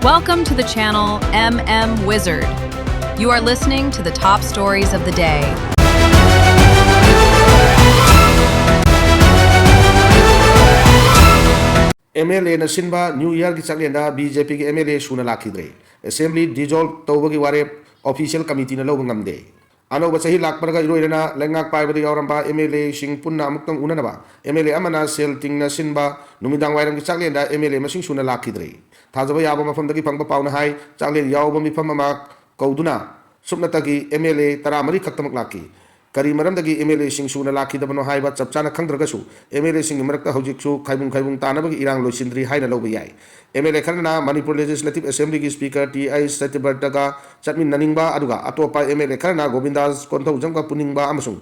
Welcome to the channel MM Wizard. You are listening to the top stories of the day. MLA na sinba New Year ki chaklenda BJP ki MLA suna lakhidre Assembly dissolve tawbagi ware official committee na lawba ngamde ano ba sahi lakparga iroirana lengak paibadi yauramba MLA sing punna amuktang unanaba MLA amana sel tingna sinba numidang wairam ki chaklenda MLA masing suna lakhidre thajaba yaba mafamdagi pangba pauna hai chaklen yawba mifam ama kauduna supnatagi MLA taramari khaktamak laki kari maramdagi MLA sing suna lakhidabano haiba chapchana khangdragasu MLA sing marakta hojiksu khaibung tanabagi irang loisindri haina lawba yai MLA kharna Manipur Legislative Assembly ki Speaker TI Satyabartaga chatmin naningba aduga atopa MLA kharna Govindas Konthau puningba amasung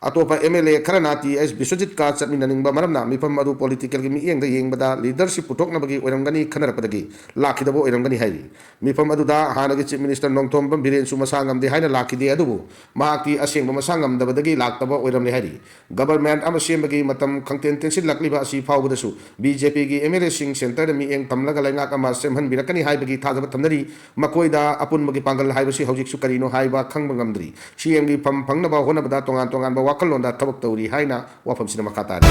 atopa MLA kharna TS Biswajit ka chatmin naningba maramna mifam adu political gi miengda yengbada leadership putoknabagi oiramgani khanarapdagi lakhidabo oiramgani hairi mifam aduda hanagi Chief Minister Nongthom Biren Sumasangam de haina lakhide adubu mahaki asengba masangam dabadagi laktaba oiramle hairi government ama sembagi matam khangten tensin lakliba asi fawbadasu BJP gi MLA sing center mi eng tamlaga laingak ama semhan birakani haibagi thajaba thamnari makoida apun magi pangal haibasi hojik su karino haiba khangba ngamdri CM gi pham phangnaba honabada tongan ba wakalonda tabak tawri haina wafam sina makatari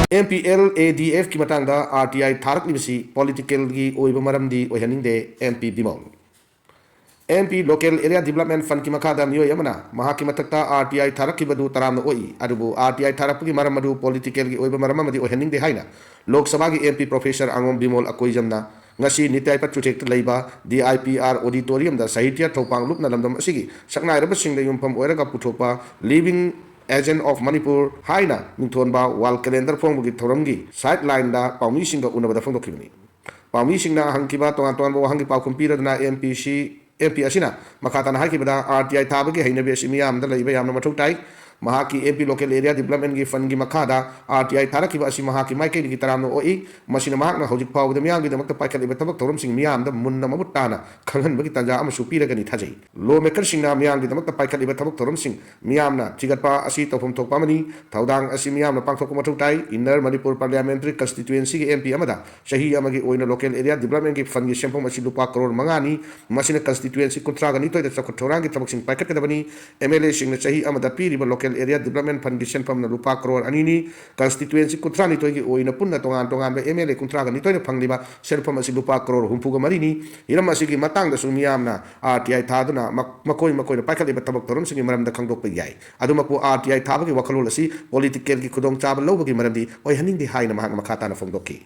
MPL ADF ki matangda RTI tharak libasi political gi oiba maramdi oihaningde MP Bimol MP Local Area Development Fund ki makada miyo yamana mahaki matakta RTI tharak ki badu taramna oi adubu RTI tharak ki maramadu political gi oiba maramadi oihaningde haina Lok Sabha gi MP Professor Angom Bimol akoi jamna ngasi nitai pachutek leiba DIPR auditorium da sahitya thopang lupna lamdam asigi saknai raba singda yumpam oiraga puthokpa living agent of Manipur haina mingthonba wall calendar phongbugi thoramgi sideline da paumi singa unabada phongdokhibani paumi singna hangkiba tongan ba hangi paukhum piradna MP asina makatana hakibada RTI thabagi hainabe simiyam da leiba yamna mathau tai mahaki MP Local Area Development gi fund gi makhada RTI tharakiba asi mahaki maikei gi taramno oi masina mahakna hojik pawda miyam gi damakta paikaliba tabak thorom sing miyam da munna mamutana khanghan bagi tanja amasu piragani thajai lawmaker singna miyam gi damakta paikaliba tabak thorom sing miyamna chigatpa asi tawphom thokpa mani thaudang asi miyamna pangthokpa mathau tai Inner Manipur Parliamentary Constituency gi MP amada sahi amagi oina Local Area Development gi fund gi sempom asi lupa crore mangani masina constituency kuntra gani toida chakot thorang gi tabak sing paikat kadabani MLA singna sahi amada piriba local area development fund gishen pam na lupa crore anini constituency kuntra ni toy oina punna tongan ba MLA kuntra ga ni toy phangliba serpam asi lupa crore humpu ga marini iram asi gi matang da sumiyamna RTI thaduna makoi na paikaliba tabak torom singi maram da khangdok pe yai adumaku RTI thabagi wakhalol asi political gi khudong chaba lobagi maramdi oi haning di haina mahak makhata na phongdoki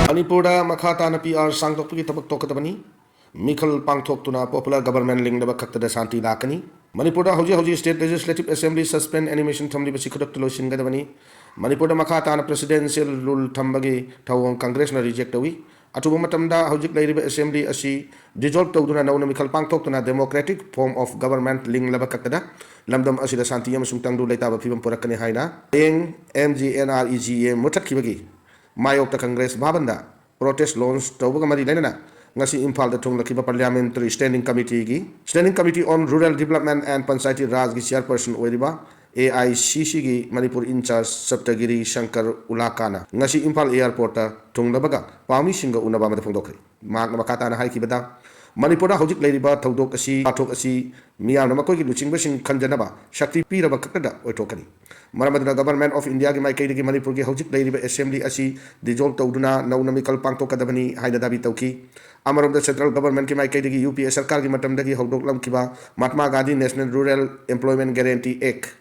Manipurda makhata na PR sangdok gi tabak tokadabani Mikhal Pangthok popular government ling daba khakta da shanti lakani Manipurda hoji state legislative assembly suspend animation thamli basi khudak tlo singadabani Manipurda makhata na presidential rule thambagi thawong congress na reject awi atuba matamda hojik lairiba assembly asi dissolve tawduna nawna Mikhal Pangthok democratic form of government ling laba khakta da lamdam asida shanti yam sungtang du leitaba phibam purakani haina eng MGNREGA mutat khibagi mayok ta congress bhabanda protest launch tawbaga mari lainana ngasi Imphal da thonglakiba parliamentary standing committee on rural development and panchayati raj gi chairperson oiriba AICC gi Manipur in charge Saptagiri Shankar Ulakana ngasi Imphal airport ta thonglabaga pami singa unaba ma phongdokhri mak makata na haikibada Manipur da hojik leiriba thaudok asi pathok asi miyam na makoi gi luchingba sing khanjanaba shakti piraba kakada oitokani Maramaduna government of India gi maikei gi Manipur gi hojik leiriba assembly asi dissolve tawduna nauna Mikhal Pangthok kadabani haina dabi tawki Amarom the central government ki maikei gi UPA sarkar gi matam dagi hodok lam kiba Mahatma Gandhi National Rural Employment Guarantee Act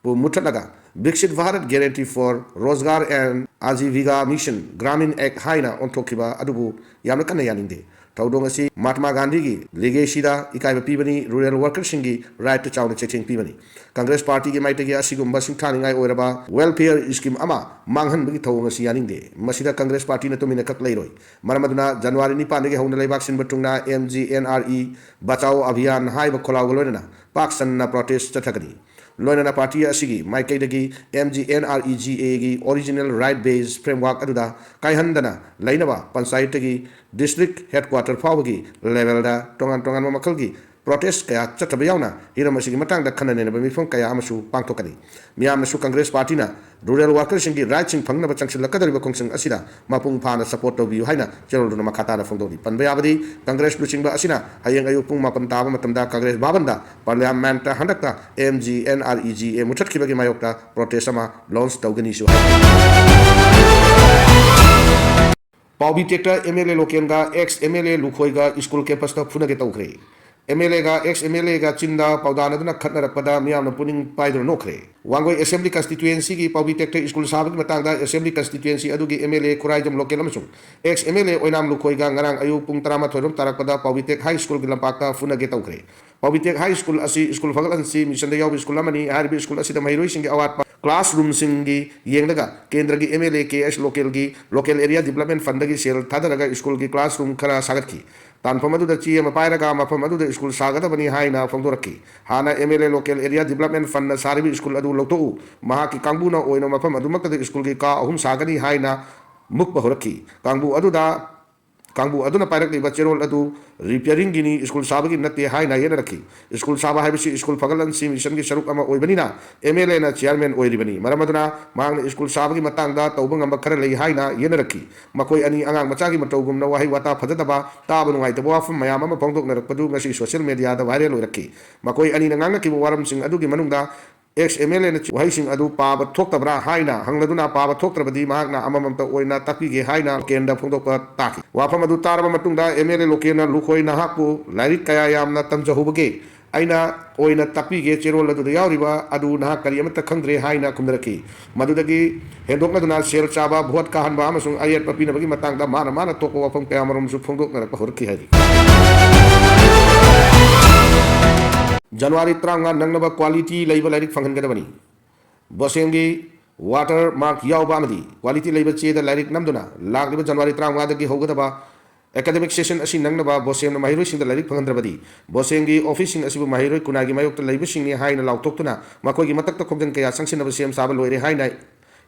pu mutlaga Viksit Bharat Guarantee for Rozgar and Ajivika Mission Gramin Act haina ontokiba adubu yamna kana yaninde Taudong asi Mahatma Gandhi gi legacy da ikai pibani rural workers singi right to chawna cheching pibani Congress party gi maite gi asigumba singthani ngai oiraba welfare scheme ama manghan bagi thawng asi yaningde masida Congress party na tumina kak leiroi maramaduna January ni pande gi hawna leibak sin batungna MGNRE bachao abhiyan haiba kholaw golona paksan na protest chathagani loinana party asigi maikei dagi MGNREGA gi original right based framework aduda kaihandana lainaba panchayat gi district headquarter fawgi level da tongan makal gi protest kaya chatraba yauna hiram asigi matang da khanane ba mifam kaya amasu pangthokani miyam su congress party na rural workers singi right sing phangna ba changsil lakadari ba khongsing asida mapung phana support to biu haina cherol duna makata na phongdoni panba yabadi congress lu singba asina hayeng ayu pung mapan taba matamda congress babanda parliament ta handakta mg nreg muthat khibagi mayokta protest ama launch tawgani su Paubi Tekta MLA Lokenga ex MLA Lukhoiga school campus ta phunage tawkhre MLA ga ex MLA ga chinda paudana duna khatnarakpada miyamna puning paidro nokre wangoi assembly constituency gi Paubi Tekta school sabagi matangda assembly constituency adugi MLA Khuraijam local amasung ex MLA oinam Lukhoiga ngarang ayu pung 13 rom tarakpada Paubi Tek high school gi lampakta phunage tawkhre Paubi Tek high school asi school fagal ansi mission da yaw school amani harbi school asi da mairoi singi awat classroom singi yengdaga kendra gi MLA KS local area development fund gi sel thadaraga school gi classroom khara sagatki tanfam adu da chi ma pairaga mafam adu da school sagada bani haina fongdoraki hana MLA local area development fund na sarbi school adu lokto maha ki kangbu na oino mafam adu makta school gi ka ahum sagani haina mukba horaki kangbu adu da kangbu aduna pairak liba cherol adu repairing gini school sabagi natte hai na yena rakhi school saba hai bisi school fagalan si mission gi sharuk ama oibani na MLA na chairman oiribani maramaduna mang school sabagi matang da tawbang amba khara lei hai na yena rakhi makoi ani angang macha gi matawgum na wahi wata phadadaba taba nungai tabo afum mayam ama pongdok na rakpadu ngasi social media da viral oirakhi makoi ani na nganga ki waram sing adu gi manungda ex MLA na wahi sing adu paba thoktabra haina hangladuna paba thoktrabadi mahakna amamamta oina tapige haina kenda phongdokpa taki wafam adu taraba matungda MLA lokena lukhoi na hakpu lairik kaya yamna tamjahubage aina oina tapige cherol adu yawriba adu na kari amata khangdre haina kumdaraki madudagi hendokna duna sel chaba bhot ka hanba amasung ayat papina bagi matangda mana toko wafam kaya marom su phongdok na horki hari January 30 nangnaba quality leiba lairik fanghan gadabani bosengi water mark yawba amadi quality leiba cheda lairik namduna lagriba January 30 dagi hogadaba academic session asi nangnaba bosem na mahiroi singda lairik fanghandrabadi bosengi officing asibu mahiroi kunagi mayokta leiba singni haina lautoktuna makogi matakta khobjan kaya sangsinaba sem saba loire haina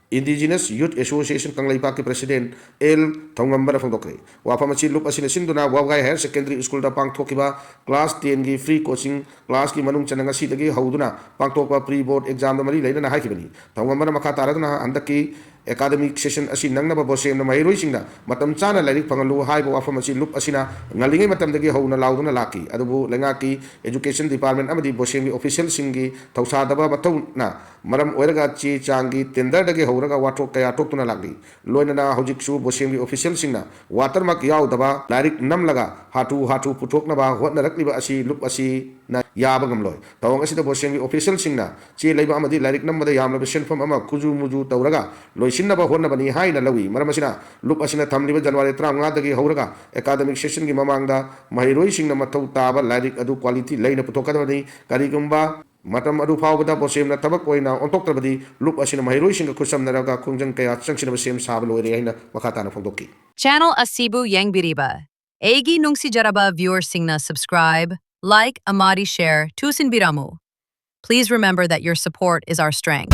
Indigenous Youth Association Kanglaipa ki President L Thongambara Fongdokre wafamachi lup asina sinduna wawgai higher secondary school da pangthokiba class 10 gi free coaching class ki manung chananga si dagi hauduna pangtokpa pre board exam da mari leina haikibani Thongambara makha taraduna andaki academic session asi nangnaba bosem na mairoi singna matam chana lairik phangalu haibo wafamachi lup asina ngalingai matam dagi hauna lauduna laki adubu lenga ki education department amadi bosem gi official singi thausadaba mathauna maram oiraga chi changi tender dagi hauraga watok kaya toktuna lagli loinana hojiksu bosem gi official singna watermark yaudaba lairik namlaga hatu puthoknaba hotnarakliba asi lup asi na yaba gamloi tawang asida bosem gi official singna chi leiba amadi lairik namada yamla senfam ama kuju muju tawraga loisinaba honnabani haina lawi maramasina lup asina thamliba January 30 dagi hauraga academic session gi mamangda mahiroi singna mathau taba lairik adu quality leina puthokadabani karigumba matam adu fawbada bosem na tabak oina ontoktrabadi lup asina mahiroi singa khusamnaraga khungjang kaya changsinaba sem saba loire haina makata na phongdokki Channel Asibu Yangbiriba. Egi nungsi jaraba viewer singna subscribe, like, amari share, tusin biramu. Please remember that your support is our strength.